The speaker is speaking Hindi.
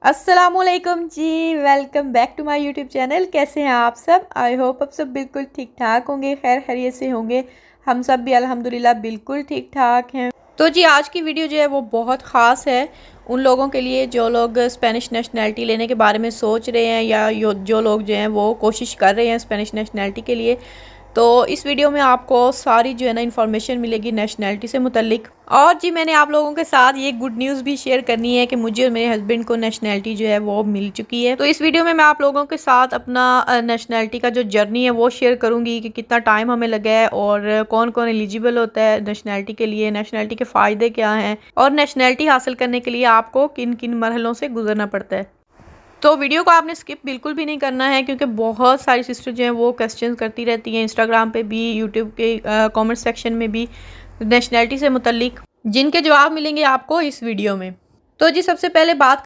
अस्सलामुअलैकुम जी, welcome back to my YouTube channel. कैसे हैं आप सब? आई होप आप सब बिल्कुल ठीक ठाक होंगे, खैर खैरियत से होंगे। हम सब भी अल्हम्दुलिल्लाह बिल्कुल ठीक ठाक हैं। तो जी आज की वीडियो जो है वो बहुत ख़ास है उन लोगों के लिए जो लोग स्पेनिश नेशनैलिटी लेने के बारे में सोच रहे हैं या जो लोग जो हैं वो कोशिश कर रहे हैं स्पेनिश नेशनैलिटी के लिए। तो इस वीडियो में आपको सारी जो है ना इन्फॉर्मेशन मिलेगी नेशनैलिटी से मुतल्लिक। और जी मैंने आप लोगों के साथ ये गुड न्यूज़ भी शेयर करनी है कि मुझे और मेरे हस्बैंड को नेशनैलिटी जो है वो मिल चुकी है। तो इस वीडियो में मैं आप लोगों के साथ अपना नेशनैलिटी का जो जर्नी है वो शेयर करूंगी कि कितना टाइम हमें लगा है और कौन कौन एलिजिबल होता है नेशनैलिटी के लिए, नेशनैलिटी के फ़ायदे क्या हैं और नेशनैलिटी हासिल करने के लिए आपको किन किन मरहलों से गुजरना पड़ता है। तो वीडियो को आपने स्किप बिल्कुल भी नहीं करना है क्योंकि बहुत सारी सिस्टर जो हैं वो क्वेश्चन करती रहती हैं इंस्टाग्राम पे भी, यूट्यूब के कमेंट सेक्शन में भी नेशनैलिटी से मुतल्लिक, जिनके जवाब मिलेंगे आपको इस वीडियो में। तो जी सबसे पहले बात